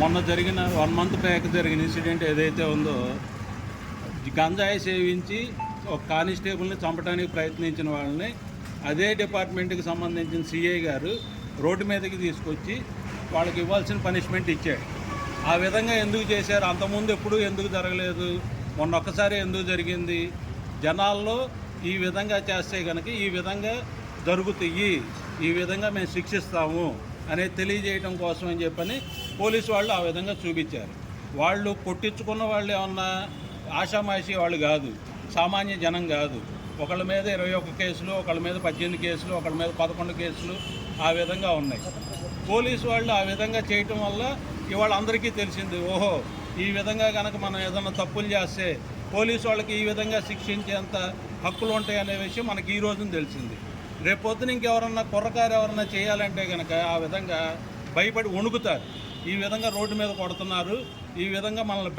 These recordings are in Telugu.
మొన్న జరిగిన 1 మంత్ బ్యాక్ జరిగిన ఇన్సిడెంట్ ఏదైతే ఉందో, గంజాయి సేవించి ఒక కానిస్టేబుల్ని చంపడానికి ప్రయత్నించిన వాళ్ళని అదే డిపార్ట్మెంట్కి సంబంధించిన సిఐ గారు రోడ్డు మీదకి తీసుకొచ్చి వాళ్ళకి ఇవ్వాల్సిన పనిష్మెంట్ ఇచ్చాడు. ఆ విధంగా ఎందుకు చేశారు? అంతకుముందు ఎప్పుడు ఎందుకు జరగలేదు? మొన్న ఒక్కసారి ఎందుకు జరిగింది? జనాల్లో ఈ విధంగా చేస్తే కనుక ఈ విధంగా జరుగుతాయి, ఈ విధంగా మేము శిక్షిస్తాము అనేది తెలియజేయడం కోసం అని చెప్పని పోలీసు వాళ్ళు ఆ విధంగా చూపించారు. వాళ్ళు కొట్టించుకున్న వాళ్ళు ఏమన్నా ఆషామాషి వాళ్ళు కాదు, సామాన్య జనం కాదు. ఒకళ్ళ మీద 21 కేసులు, ఒకళ్ళ మీద 18 కేసులు, ఒకళ్ళ మీద 11 కేసులు ఆ విధంగా ఉన్నాయి. పోలీసు వాళ్ళు ఆ విధంగా చేయటం వల్ల ఇవాళ అందరికీ తెలిసింది, ఓహో ఈ విధంగా కనుక మనం ఏదైనా తప్పులు చేస్తే పోలీసు వాళ్ళకి ఈ విధంగా శిక్షించేంత హక్కులు ఉంటాయనే విషయం మనకి ఈ రోజున తెలిసింది. రేపొద్దున ఇంకెవరన్నా కుర్రకారు ఎవరన్నా చేయాలంటే కనుక ఆ విధంగా భయపడి వణుకుతారు. ఈ విధంగా రోడ్డు మీద కొడుతున్నారు, ఈ విధంగా మనల్ని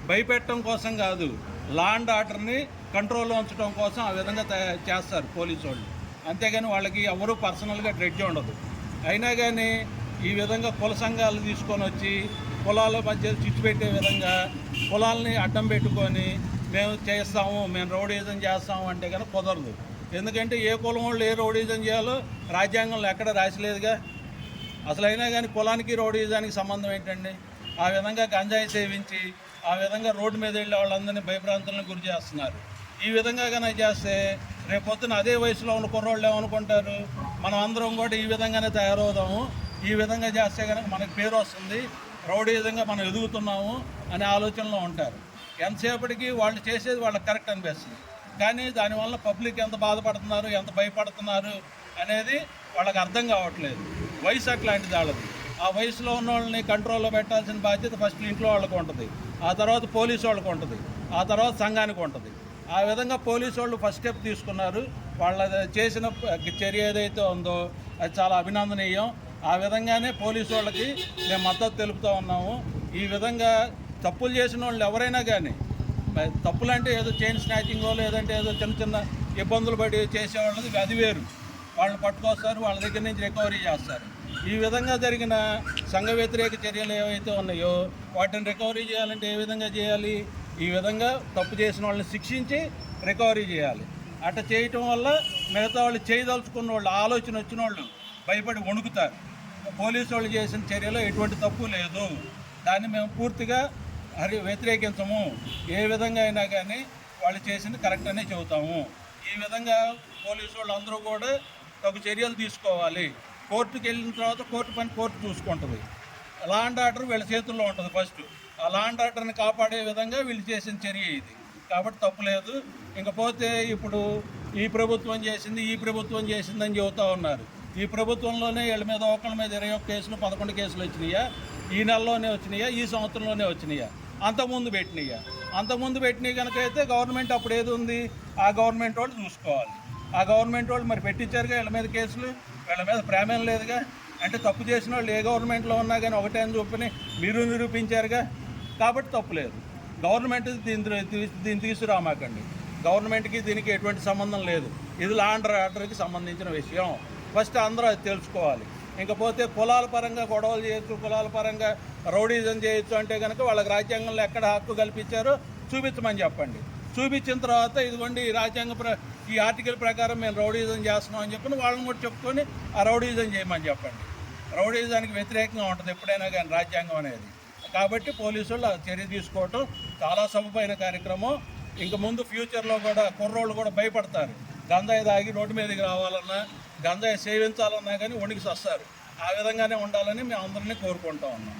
భయపెట్టడం కోసం కాదు, లా అండ్ ఆర్డర్ని కంట్రోల్లో ఉంచడం కోసం ఆ విధంగా చేస్తారు పోలీసు వాళ్ళు. అంతేగాని వాళ్ళకి ఎవరు పర్సనల్గా గ్రెడ్జ్ ఉండదు. అయినా కానీ ఈ విధంగా కుల సంఘాలు తీసుకొని వచ్చి కులాల మధ్య చిచ్చు పెట్టే విధంగా కులాలని అడ్డం పెట్టుకొని మేము చేస్తాము, మేము రౌడీజం చేస్తాము అంటే కనుక కుదరదు. ఎందుకంటే ఏ కులం వాళ్ళు ఏ రౌడీజం చేయాలో రాజ్యాంగంలో ఎక్కడ రాసిలేదుగా. అసలు అయినా కానీ కులానికి రౌడీజానికి సంబంధం ఏంటండి? ఆ విధంగా గంజాయి సేవించి ఆ విధంగా రోడ్డు మీద వెళ్ళే వాళ్ళందరినీ భయభ్రాంతులను గురి చేస్తున్నారు. ఈ విధంగా కనుక చేస్తే రేపొద్దున అదే వయసులో ఉన్న కుర్రోళ్ళు ఏమనుకుంటారు, మనం అందరం కూడా ఈ విధంగానే తయారవుదాము, ఈ విధంగా చేస్తే కనుక మనకు పేరు వస్తుంది, రౌడీజంగా మనం ఎదుగుతున్నాము అనే ఆలోచనలో ఉంటారు. ఎంతసేపటికి వాళ్ళు చేసేది వాళ్ళకి కరెక్ట్ అనిపిస్తుంది, కానీ దానివల్ల పబ్లిక్ ఎంత బాధపడుతున్నారు, ఎంత భయపడుతున్నారు అనేది వాళ్ళకి అర్థం కావట్లేదు. వయసు అట్లాంటిది వాళ్ళది. ఆ వయసులో ఉన్న వాళ్ళని కంట్రోల్లో పెట్టాల్సిన బాధ్యత ఫస్ట్ ఇంట్లో వాళ్ళకు ఉంటుంది, ఆ తర్వాత పోలీసు వాళ్ళకు ఉంటుంది, ఆ తర్వాత సంఘానికి ఉంటుంది. ఆ విధంగా పోలీసు వాళ్ళు ఫస్ట్ స్టెప్ తీసుకున్నారు. వాళ్ళ చేసిన చర్య ఏదైతే ఉందో అది చాలా అభినందనీయం. ఆ విధంగానే పోలీసు వాళ్ళకి మేము మద్దతు తెలుపుతూ ఉన్నాము. ఈ విధంగా తప్పులు చేసిన వాళ్ళు ఎవరైనా కానీ, తప్పులు అంటే ఏదో చైన్ స్నాచింగో లేదంటే ఏదో చిన్న చిన్న ఇబ్బందులు పడి చేసేవాళ్ళది అది వేరు. వాళ్ళని పట్టుకొస్తారు, వాళ్ళ దగ్గర నుంచి రికవరీ చేస్తారు. ఈ విధంగా జరిగిన సంఘ వ్యతిరేక చర్యలు ఏవైతే ఉన్నాయో వాటిని రికవరీ చేయాలంటే ఏ విధంగా చేయాలి? ఈ విధంగా తప్పు చేసిన వాళ్ళని శిక్షించి రికవరీ చేయాలి. అట్లా చేయటం వల్ల మిగతా వాళ్ళు చేయదలుచుకున్న వాళ్ళు, ఆలోచన వచ్చిన వాళ్ళు భయపడి వణుకుతారు. పోలీసు వాళ్ళు చేసిన చర్యలో ఎటువంటి తప్పు లేదు, దాన్ని మేము పూర్తిగా వ్యతిరేకించము. ఏ విధంగా అయినా కానీ వాళ్ళు చేసింది కరెక్ట్ అనే చెబుతాము. ఈ విధంగా పోలీసు వాళ్ళు అందరూ కూడా తగు చర్యలు తీసుకోవాలి. కోర్టుకు వెళ్ళిన తర్వాత కోర్టు పని కోర్టు చూసుకుంటుంది. లా అండ్ ఆర్డర్ వీళ్ళ చేతుల్లో ఉంటుంది ఫస్ట్. ఆ లా అండ్ ఆర్డర్ని కాపాడే విధంగా వీళ్ళు చేసిన చర్య ఇది, కాబట్టి తప్పులేదు. ఇంకపోతే ఇప్పుడు ఈ ప్రభుత్వం చేసింది, ఈ ప్రభుత్వం చేసిందని చెబుతూ ఉన్నారు. ఈ ప్రభుత్వంలోనే వీళ్ళ మీద ఒకళ్ళ మీద 21 కేసులు 11 కేసులు వచ్చినాయా? ఈ నెలలోనే వచ్చినాయా? ఈ సంవత్సరంలోనే వచ్చినాయా? అంతకుముందు పెట్టినాయి కనుక అయితే గవర్నమెంట్ అప్పుడు ఏది ఉంది, ఆ గవర్నమెంట్ వాళ్ళు చూసుకోవాలి. ఆ గవర్నమెంట్ వాళ్ళు మరి పెట్టించారుగా వీళ్ళ మీద కేసులు, వీళ్ళ మీద ప్రేమేం లేదుగా. అంటే తప్పు చేసిన వాళ్ళు ఏ గవర్నమెంట్లో ఉన్నా కానీ ఒకటే అని చెప్పని మీరు నిరూపించారుగా, కాబట్టి తప్పులేదు. గవర్నమెంట్ దీన్ని తీసుకురామాకండి. గవర్నమెంట్కి దీనికి ఎటువంటి సంబంధం లేదు. ఇది లా అండ్ ఆర్డర్కి సంబంధించిన విషయం. ఫస్ట్ అందరూ అది తెలుసుకోవాలి. ఇంకపోతే కులాల పరంగా గొడవలు చేయొచ్చు, కులాల పరంగా రౌడీజం చేయొచ్చు అంటే కనుక వాళ్ళకి రాజ్యాంగంలో ఎక్కడ హక్కు కల్పించారో చూపించమని చెప్పండి. చూపించిన తర్వాత ఇదిగోండి ఈ ఆర్టికల్ ప్రకారం మేము రౌడీజం చేస్తున్నాం అని చెప్పి వాళ్ళని కూడా చెప్పుకొని ఆ రౌడీజం చేయమని చెప్పండి. రౌడీజానికి వ్యతిరేకంగా ఉంటుంది ఎప్పుడైనా కానీ రాజ్యాంగం అనేది. కాబట్టి పోలీసు వాళ్ళు చర్య తీసుకోవటం చాలా సబబైన కార్యక్రమం. ఇంక ముందు ఫ్యూచర్లో కూడా కుర్రోళ్ళు కూడా భయపడతారు. గంజాయి తాగి రోడ్డు మీదకి రావాలన్నా, గంజాయి సేవించాలన్నా కానీ వణికి వస్తారు. ఆ విధంగానే ఉండాలని మేము అందరినీ కోరుకుంటా ఉన్నాం.